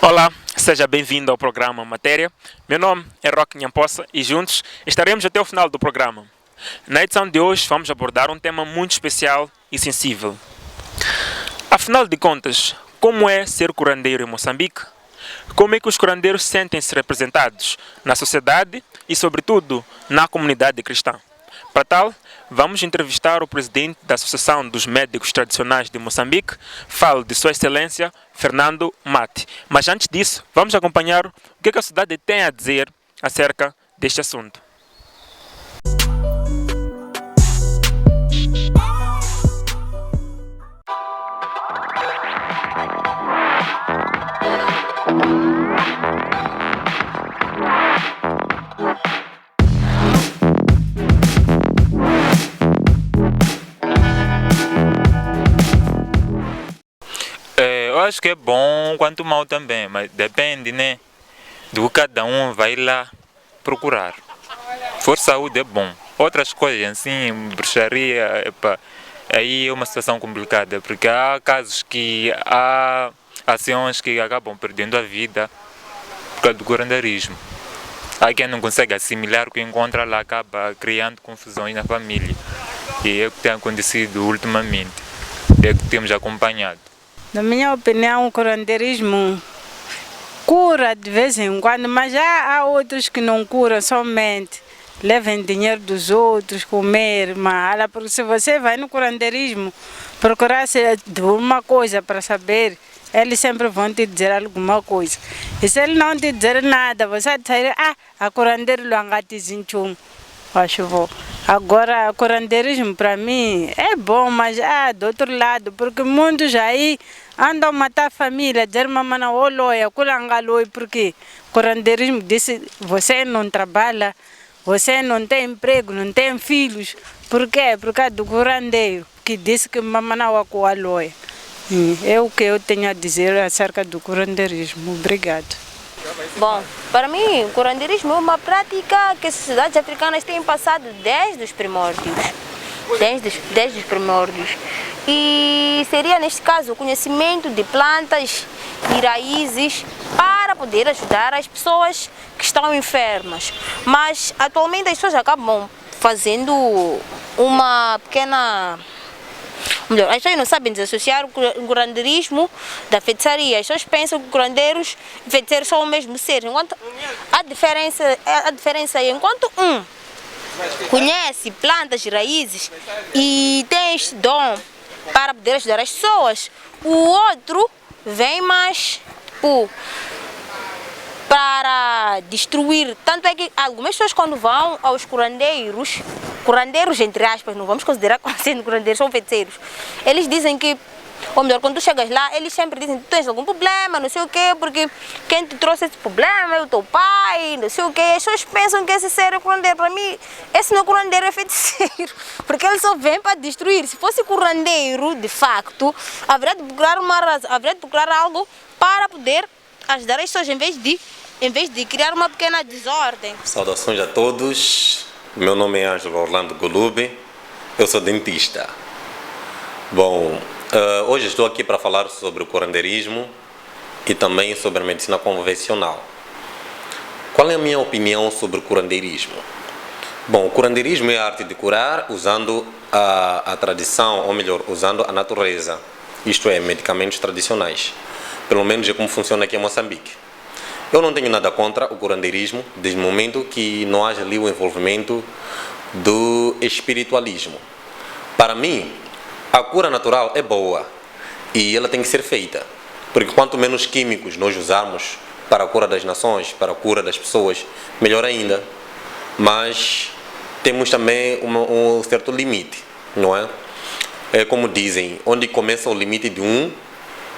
Olá, seja bem-vindo ao programa Matéria. Meu nome é Roque Nhampossa e juntos estaremos até o final do programa. Na edição de hoje vamos abordar um tema muito especial e sensível. Afinal de contas, como é ser curandeiro em Moçambique? Como é que os curandeiros sentem-se representados na sociedade e, sobretudo, na comunidade cristã? Para tal, vamos entrevistar o presidente da Associação dos Médicos Tradicionais de Moçambique, falo de Sua Excelência Fernando Mate. Mas antes disso, vamos acompanhar o que a sociedade tem a dizer acerca deste assunto. Eu acho que é bom quanto mal também, mas depende, né? Do que cada um vai lá procurar. Se for saúde é bom. Outras coisas assim, bruxaria, epa, aí é uma situação complicada, porque há casos que há ações que acabam perdendo a vida por causa do curanderismo. Há quem não consegue assimilar o que encontra lá, acaba criando confusões na família. E é o que tem acontecido ultimamente, é o que temos acompanhado. Na minha opinião, o curandeirismo cura de vez em quando, mas já há outros que não curam somente. Levem dinheiro dos outros, comer, mas porque se você vai no curandeirismo procurar de uma coisa para saber, eles sempre vão te dizer alguma coisa. E se ele não te dizer nada, você vai dizer, a curandeiro lo angati zinchum. Acho bom. Agora, o curandeirismo para mim é bom, mas do outro lado, porque muitos aí andam a matar a família, dizer mamãe oloia, culangaloi, porque o curandeirismo disse, você não trabalha, você não tem emprego, não tem filhos. Por quê? Por causa do curandeiro, que disse que mamãe não aloia. É o que eu tenho a dizer acerca do curandeirismo. Obrigado. Bom, para mim, o curandeirismo é uma prática que as sociedades africanas têm passado desde os primórdios. Desde os primórdios. E seria, neste caso, o conhecimento de plantas e raízes para poder ajudar as pessoas que estão enfermas. Mas, atualmente, as pessoas acabam fazendo uma pequena... Melhor, as pessoas não sabem desassociar o curandeirismo da feitiçaria. As pessoas pensam que curandeiros e feiticeiros são o mesmo ser. Enquanto a diferença é enquanto um conhece plantas e raízes e tem este dom para poder ajudar as pessoas, o outro vem mais para destruir. Tanto é que algumas pessoas, quando vão aos curandeiros entre aspas, não vamos considerar como sendo curandeiros, são feiticeiros, eles dizem que, ou melhor, quando tu chegas lá, eles sempre dizem que tu tens algum problema, não sei o quê, porque quem te trouxe esse problema é o teu pai, não sei o quê. As pessoas pensam que esse ser é curandeiro. Para mim, esse não é curandeiro, é feiticeiro, porque ele só vem para destruir. Se fosse curandeiro, de facto, haveria de procurar uma razão, haveria de procurar algo para poder ajudar as pessoas, em vez de criar uma pequena desordem. Saudações a todos. Meu nome é Ângelo Orlando Golube, eu sou dentista. Bom, hoje estou aqui para falar sobre o curandeirismo e também sobre a medicina convencional. Qual é a minha opinião sobre o curandeirismo? Bom, o curandeirismo é a arte de curar usando a tradição, ou melhor, usando a natureza, isto é, medicamentos tradicionais. Pelo menos é como funciona aqui em Moçambique. Eu não tenho nada contra o curandeirismo, desde o momento que não haja ali o envolvimento do espiritualismo. Para mim, a cura natural é boa e ela tem que ser feita, porque quanto menos químicos nós usarmos para a cura das nações, para a cura das pessoas, melhor ainda. Mas temos também um certo limite, não é? É como dizem, onde começa o limite de um,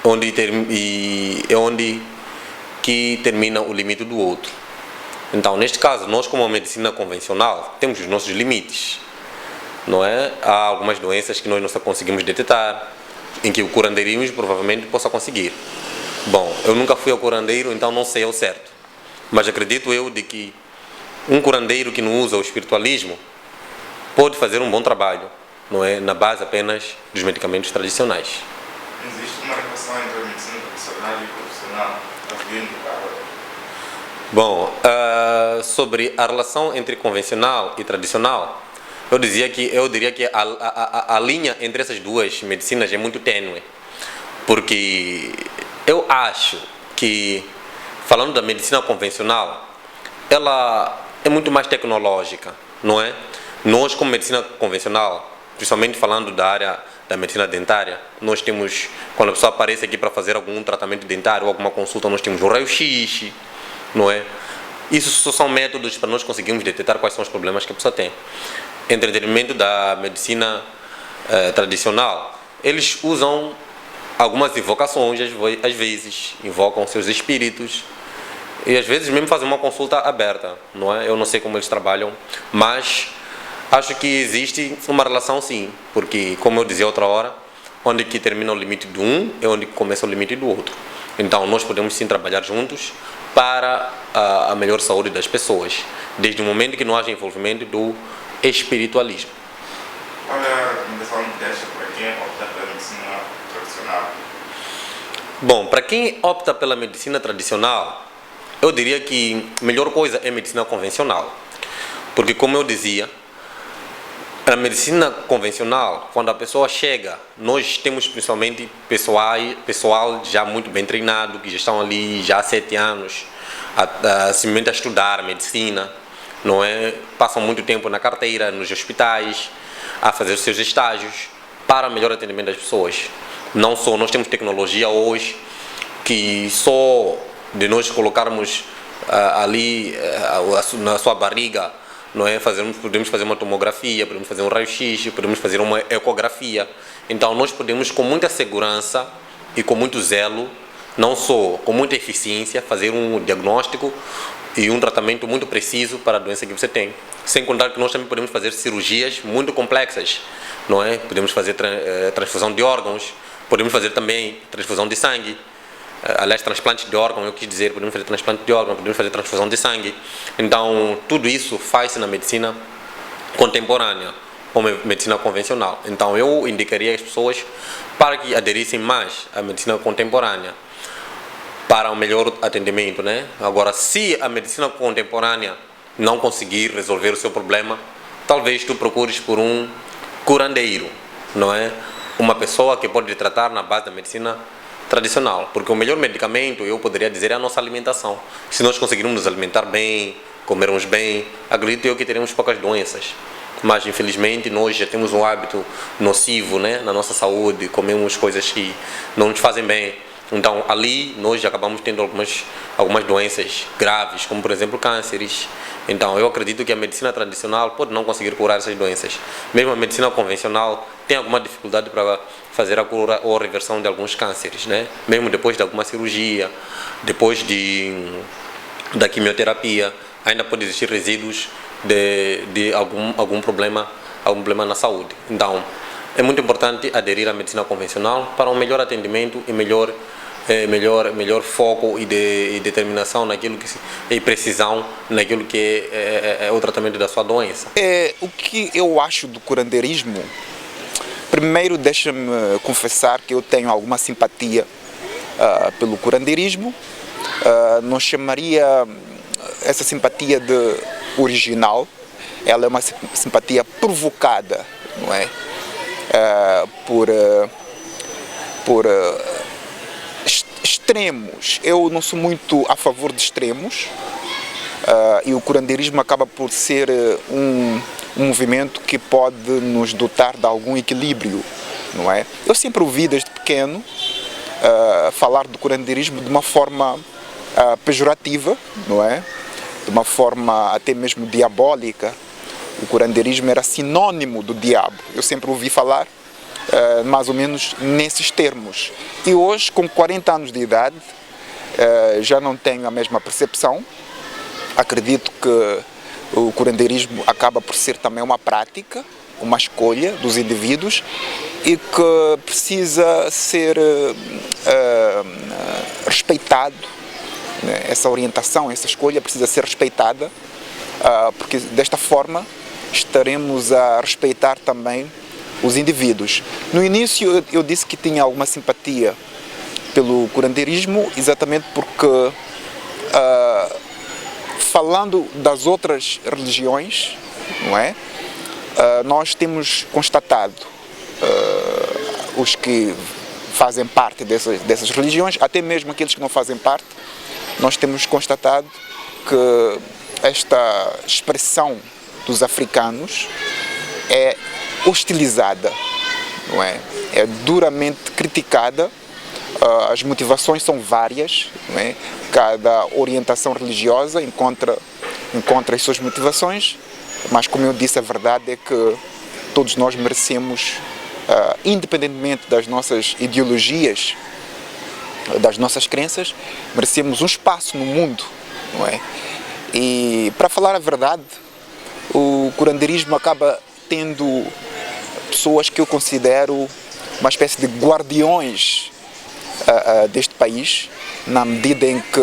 onde que termina o limite do outro. Então, neste caso, nós como a medicina convencional temos os nossos limites, não é? Há algumas doenças que nós não conseguimos detectar, em que o curandeirismo provavelmente possa conseguir. Bom, eu nunca fui ao curandeiro, então não sei ao certo, mas acredito eu de que um curandeiro que não usa o espiritualismo pode fazer um bom trabalho, não é? Na base apenas dos medicamentos tradicionais. Existe uma relação entre a medicina tradicional e profissional? Bom, sobre a relação entre convencional e tradicional, eu diria que a linha entre essas duas medicinas é muito tênue, porque eu acho que, falando da medicina convencional, ela é muito mais tecnológica, não é? Nós, como medicina convencional, principalmente falando da área da medicina dentária, nós temos, quando a pessoa aparece aqui para fazer algum tratamento dentário ou alguma consulta, nós temos o raio-x, não é? Isso só são métodos para nós conseguirmos detectar quais são os problemas que a pessoa tem. Em detrimento da medicina tradicional, eles usam algumas invocações, às vezes invocam seus espíritos e às vezes mesmo fazem uma consulta aberta, não é? Eu não sei como eles trabalham, mas acho que existe uma relação sim, porque, como eu dizia outra hora, onde que termina o limite de um é onde começa o limite do outro. Então nós podemos sim trabalhar juntos para a melhor saúde das pessoas, desde o momento que não haja envolvimento do espiritualismo. Qual é a recomendação que deixa para quem opta pela medicina tradicional? Bom, para quem opta pela medicina tradicional, eu diria que a melhor coisa é a medicina convencional. Porque, como eu dizia, a medicina convencional, quando a pessoa chega, nós temos principalmente pessoal já muito bem treinado, que já estão ali já há 7 anos, simplesmente a estudar medicina, não é? Passam muito tempo na carteira, nos hospitais, a fazer os seus estágios para melhor atendimento das pessoas. Não só nós temos tecnologia hoje que só de nós colocarmos ali na sua barriga, não é? Podemos fazer uma tomografia, podemos fazer um raio-x, podemos fazer uma ecografia. Então nós podemos com muita segurança e com muito zelo, não só com muita eficiência, fazer um diagnóstico e um tratamento muito preciso para a doença que você tem. Sem contar que nós também podemos fazer cirurgias muito complexas, não é? Podemos fazer transfusão de órgãos, podemos fazer também transfusão de sangue. Aliás, transplante de órgão, eu quis dizer, podemos fazer transplante de órgão, podemos fazer transfusão de sangue. Então, tudo isso faz-se na medicina contemporânea, ou medicina convencional. Então, eu indicaria às pessoas para que aderissem mais à medicina contemporânea, para um melhor atendimento, né? Agora, se a medicina contemporânea não conseguir resolver o seu problema, talvez tu procures por um curandeiro, não é? Uma pessoa que pode tratar na base da medicina tradicional, porque o melhor medicamento, eu poderia dizer, é a nossa alimentação. Se nós conseguirmos nos alimentar bem, comermos bem, acredito eu que teremos poucas doenças. Mas, infelizmente, nós já temos um hábito nocivo, né, na nossa saúde, comemos coisas que não nos fazem bem. Então, ali, nós já acabamos tendo algumas doenças graves, como, por exemplo, cânceres. Então, eu acredito que a medicina tradicional pode não conseguir curar essas doenças. Mesmo a medicina convencional tem alguma dificuldade para fazer a cura ou a reversão de alguns cânceres, né? Mesmo depois de alguma cirurgia, depois da quimioterapia, ainda pode existir resíduos de algum problema na saúde. Então, é muito importante aderir à medicina convencional para um melhor atendimento e melhor foco e determinação naquilo e precisão naquilo que é o tratamento da sua doença. O que eu acho do curandeirismo, primeiro deixa-me confessar que eu tenho alguma simpatia pelo curandeirismo. Não chamaria essa simpatia de original, ela é uma simpatia provocada, não é? Por extremos. Eu não sou muito a favor de extremos, e o curandeirismo acaba por ser um movimento que pode nos dotar de algum equilíbrio, não é? Eu sempre ouvi desde pequeno falar do curandeirismo de uma forma pejorativa, não é? De uma forma até mesmo diabólica. O curandeirismo era sinônimo do diabo. Eu sempre ouvi falar mais ou menos nesses termos. E hoje, com 40 anos de idade, já não tenho a mesma percepção. Acredito que o curandeirismo acaba por ser também uma prática, uma escolha dos indivíduos e que precisa ser respeitado. Essa orientação, essa escolha precisa ser respeitada, porque desta forma estaremos a respeitar também os indivíduos. No início eu disse que tinha alguma simpatia pelo curanderismo, exatamente porque, falando das outras religiões, não é? Nós temos constatado, os que fazem parte dessas religiões, até mesmo aqueles que não fazem parte, nós temos constatado que esta expressão dos africanos é hostilizada, não é? É duramente criticada. As motivações são várias, não é? Cada orientação religiosa encontra as suas motivações, mas como eu disse, a verdade é que todos nós merecemos, independentemente das nossas ideologias, das nossas crenças, merecemos um espaço no mundo, não é? E, para falar a verdade, o curanderismo acaba tendo pessoas que eu considero uma espécie de guardiões deste país, na medida em que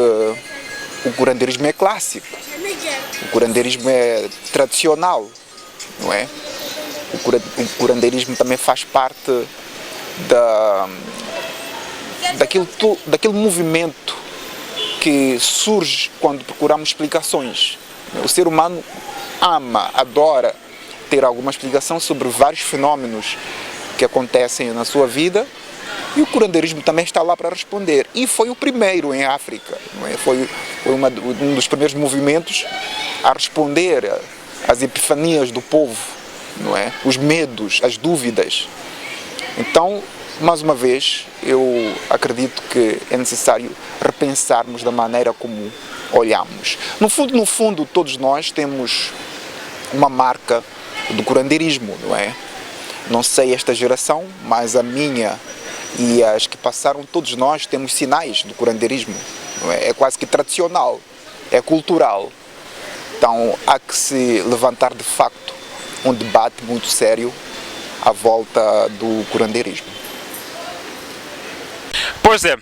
o curanderismo é clássico, o curanderismo é tradicional, não é? O curanderismo também faz parte daquele movimento que surge quando procuramos explicações. O ser humano ama, adora ter alguma explicação sobre vários fenómenos que acontecem na sua vida, e o curanderismo também está lá para responder. E foi o primeiro em África, não é? Foi um dos primeiros movimentos a responder às epifanias do povo, não é? Os medos, as dúvidas. Então, mais uma vez, eu acredito que é necessário repensarmos da maneira como olhamos. No fundo, todos nós temos uma marca do curanderismo, não é? Não sei esta geração, mas a minha e as que passaram, todos nós temos sinais do curanderismo, não é? É quase que tradicional, é cultural. Então, há que se levantar de facto um debate muito sério à volta do curanderismo. Pois é,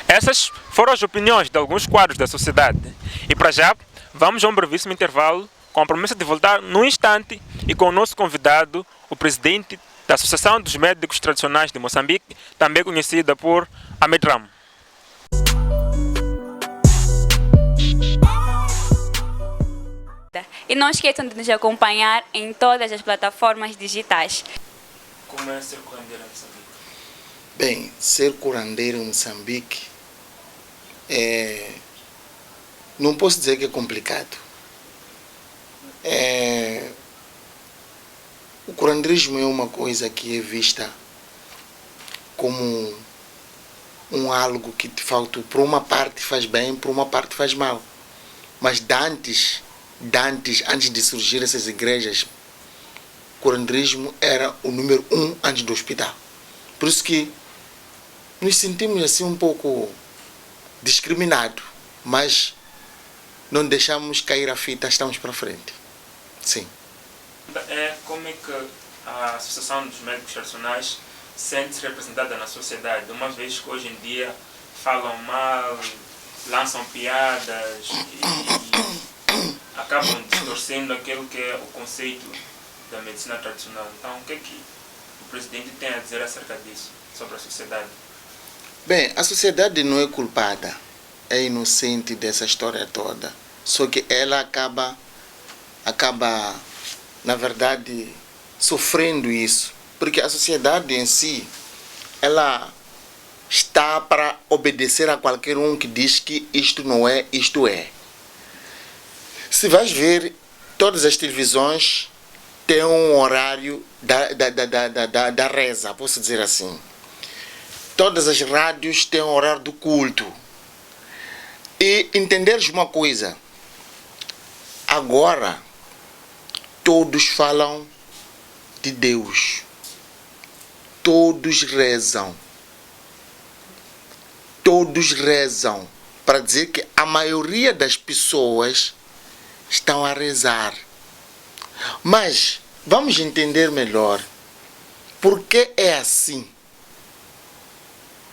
essas foram as opiniões de alguns quadros da sociedade. E para já, vamos a um brevíssimo intervalo, com a promessa de voltar num instante e com o nosso convidado, o presidente da Associação dos Médicos Tradicionais de Moçambique, também conhecida por AMEDRAM. E não esqueçam de nos acompanhar em todas as plataformas digitais. Como é ser curandeiro em Moçambique? Bem, ser curandeiro em Moçambique não posso dizer que é complicado. O curandeirismo é uma coisa que é vista como algo que de fato, por uma parte faz bem, por uma parte faz mal. Mas antes de surgir essas igrejas, o curandeirismo era o número 1 antes do hospital. Por isso que nos sentimos assim um pouco discriminados, mas não deixamos cair a fita, estamos para frente. Sim. Como é que a Associação dos Médicos Tradicionais sente-se representada na sociedade, uma vez que hoje em dia falam mal, lançam piadas e acabam distorcendo aquele que é o conceito da medicina tradicional? Então, o que é que o presidente tem a dizer acerca disso, sobre a sociedade? Bem, a sociedade não é culpada, é inocente dessa história toda. Só que ela acaba na verdade, sofrendo isso. Porque a sociedade em si, ela está para obedecer a qualquer um que diz que isto não é, isto é. Se vais ver, todas as televisões têm um horário da reza, posso dizer assim. Todas as rádios têm um horário do culto. E entenderes uma coisa, agora todos falam de Deus, todos rezam para dizer que a maioria das pessoas estão a rezar. Mas vamos entender melhor por que é assim.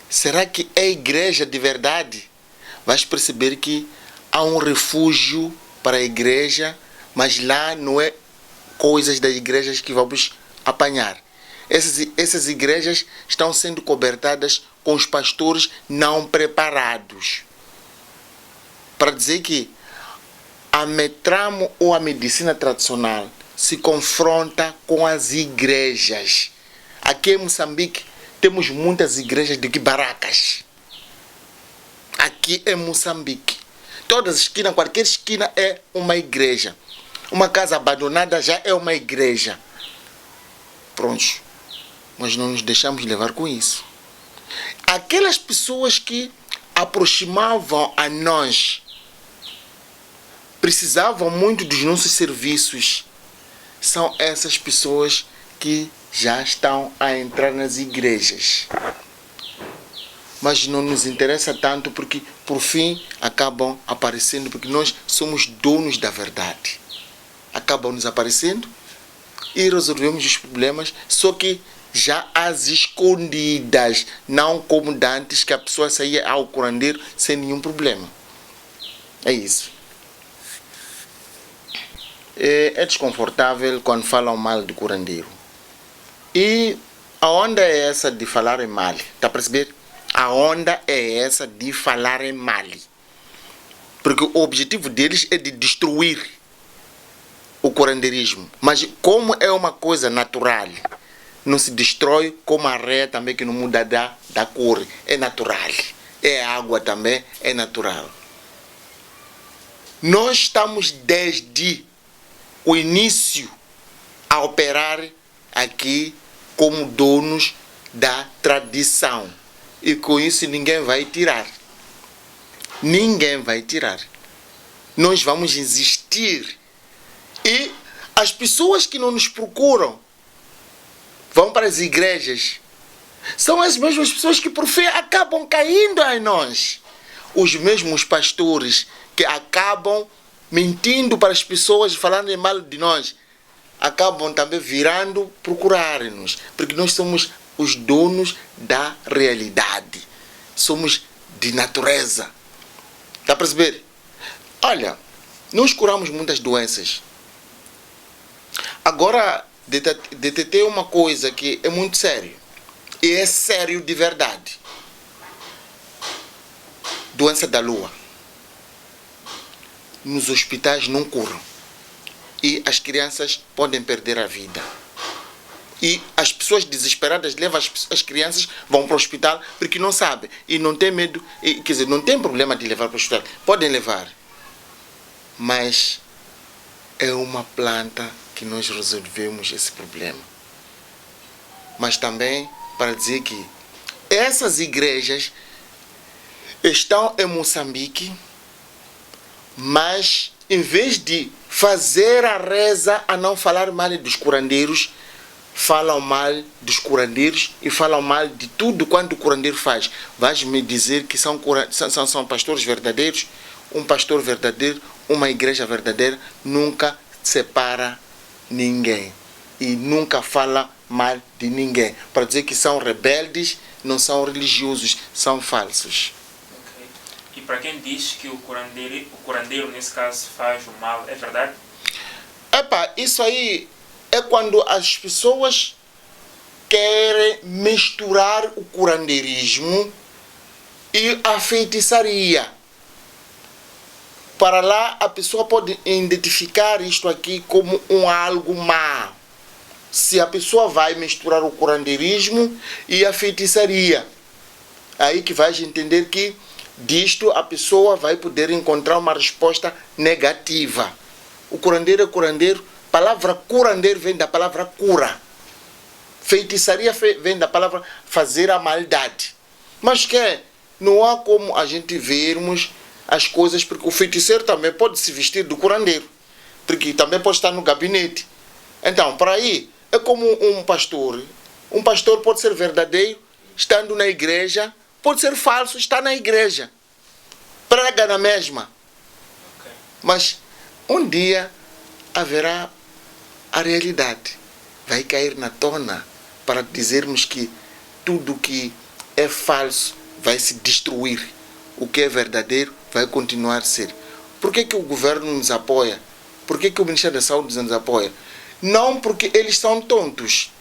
Será que é igreja de verdade? Vais perceber que há um refúgio para a igreja, mas lá não é coisas das igrejas que vamos apanhar. Essas essas igrejas estão sendo cobertadas com os pastores não preparados. Para dizer que a metramo ou a medicina tradicional se confronta com as igrejas. Aqui em Moçambique temos muitas igrejas de barracas. Aqui em Moçambique. Todas as esquinas, qualquer esquina é uma igreja. Uma casa abandonada já é uma igreja. Pronto. Mas não nos deixamos levar com isso. Aquelas pessoas que aproximavam a nós, precisavam muito dos nossos serviços, são essas pessoas que já estão a entrar nas igrejas. Mas não nos interessa tanto porque, por fim, acabam aparecendo, porque nós somos donos da verdade. Acabam nos aparecendo e resolvemos os problemas, só que já às escondidas, não como dantes, que a pessoa saía ao curandeiro sem nenhum problema. É isso. É desconfortável quando falam mal do curandeiro. E a onda é essa de falarem mal. Está a perceber? A onda é essa de falarem mal. Porque o objetivo deles é de destruir o curandeirismo. Mas como é uma coisa natural, não se destrói, como a areia também, que não muda da cor. É natural. É água também, é natural. Nós estamos desde o início a operar aqui como donos da tradição. E com isso ninguém vai tirar. Ninguém vai tirar. Nós vamos existir. E as pessoas que não nos procuram vão para as igrejas. São as mesmas pessoas que por fim acabam caindo em nós. Os mesmos pastores que acabam mentindo para as pessoas, falando mal de nós, acabam também virando procurar-nos, porque nós somos os donos da realidade, somos de natureza. Está a perceber? Olha, nós curamos muitas doenças. Agora, detetei uma coisa que é muito sério, e é sério de verdade. Doença da lua. Nos hospitais não curam. E as crianças podem perder a vida. E as pessoas desesperadas levam as crianças, vão para o hospital porque não sabem. E não tem medo, quer dizer, não tem problema de levar para o hospital. Podem levar. Mas é uma planta que nós resolvemos esse problema. Mas também para dizer que essas igrejas estão em Moçambique, mas em vez de fazer a reza a não falar mal dos curandeiros, falam mal dos curandeiros e falam mal de tudo quanto o curandeiro faz. Vais me dizer que são pastores verdadeiros? Um pastor verdadeiro, uma igreja verdadeira, nunca separa ninguém e nunca fala mal de ninguém. Para dizer que são rebeldes, não são religiosos, são falsos. E para quem diz que o curandeiro nesse caso faz o mal, é verdade? Isso aí é quando as pessoas querem misturar o curandeirismo e a feitiçaria. Para lá a pessoa pode identificar isto aqui como algo má. Se a pessoa vai misturar o curandeirismo e a feitiçaria, aí que vais entender que disto a pessoa vai poder encontrar uma resposta negativa. O curandeiro é curandeiro. A palavra curandeiro vem da palavra cura. Feitiçaria vem da palavra fazer a maldade. Mas não há como a gente vermos as coisas, porque o feiticeiro também pode se vestir do curandeiro, porque também pode estar no gabinete. Então, para aí, é como um pastor. Um pastor pode ser verdadeiro, estando na igreja, pode ser falso, está na igreja. Prega na mesma. Mas um dia haverá a realidade. Vai cair na tona para dizermos que tudo que é falso vai se destruir. O que é verdadeiro vai continuar a ser. Por que o governo nos apoia? Por que o Ministério da Saúde nos apoia? Não porque eles são tontos.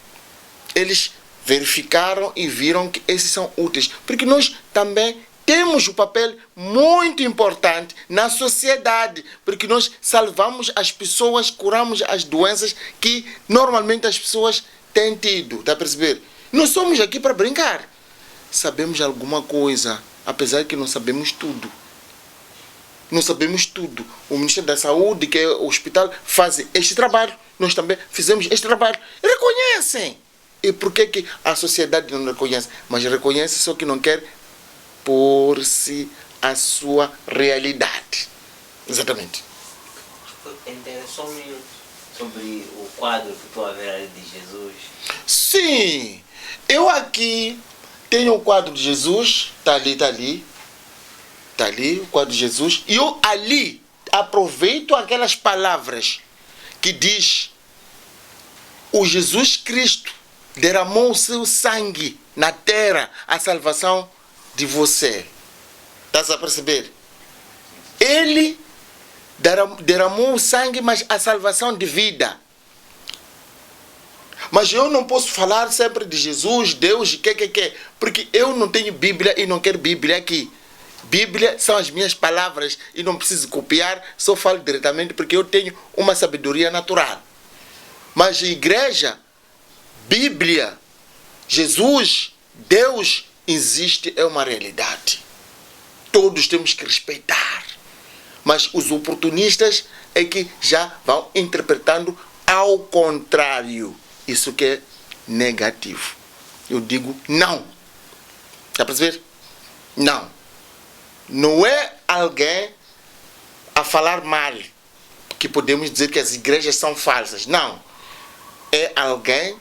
Eles verificaram e viram que esses são úteis. Porque nós também temos um papel muito importante na sociedade, porque nós salvamos as pessoas, curamos as doenças que normalmente as pessoas têm tido. Está a perceber? Nós somos aqui para brincar. Sabemos alguma coisa, apesar que não sabemos tudo. Não sabemos tudo. O Ministério da Saúde, que é o hospital, faz este trabalho. Nós também fizemos este trabalho. Reconhecem. E por que a sociedade não reconhece? Mas reconhece, só que não quer pôr-se a sua realidade. Exatamente. Entenda só um minuto sobre o quadro que estou a ver ali de Jesus. Sim. Eu aqui tenho o quadro de Jesus. Está ali, está ali. Está ali o quadro de Jesus. E eu ali aproveito aquelas palavras que diz: o Jesus Cristo derramou o seu sangue na terra, a salvação de você. Estás a perceber? Ele derramou o sangue, mas a salvação de vida. Mas eu não posso falar sempre de Jesus, Deus, porque eu não tenho Bíblia e não quero Bíblia aqui. Bíblia são as minhas palavras e não preciso copiar, só falo diretamente porque eu tenho uma sabedoria natural. Mas igreja, Bíblia, Jesus, Deus existe, é uma realidade. Todos temos que respeitar. Mas os oportunistas é que já vão interpretando ao contrário. Isso que é negativo. Eu digo não. Está a perceber? Não. Não é alguém a falar mal que podemos dizer que as igrejas são falsas. Não. É alguém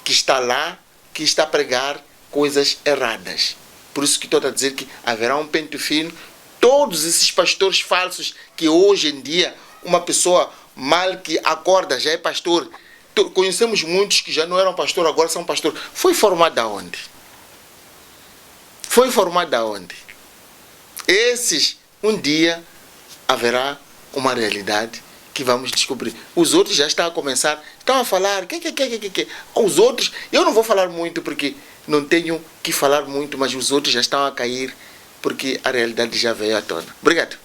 que está lá, que está a pregar coisas erradas. Por isso que estou a dizer que haverá um pente fino. Todos esses pastores falsos que hoje em dia uma pessoa mal que acorda já é pastor. Conhecemos muitos que já não eram pastor, agora são pastor. Foi formado aonde? Foi formado aonde? Esses, um dia, haverá uma realidade que vamos descobrir. Os outros já estão a começar, estão a falar, Os outros, eu não vou falar muito porque não tenho que falar muito, mas os outros já estão a cair porque a realidade já veio à tona. Obrigado.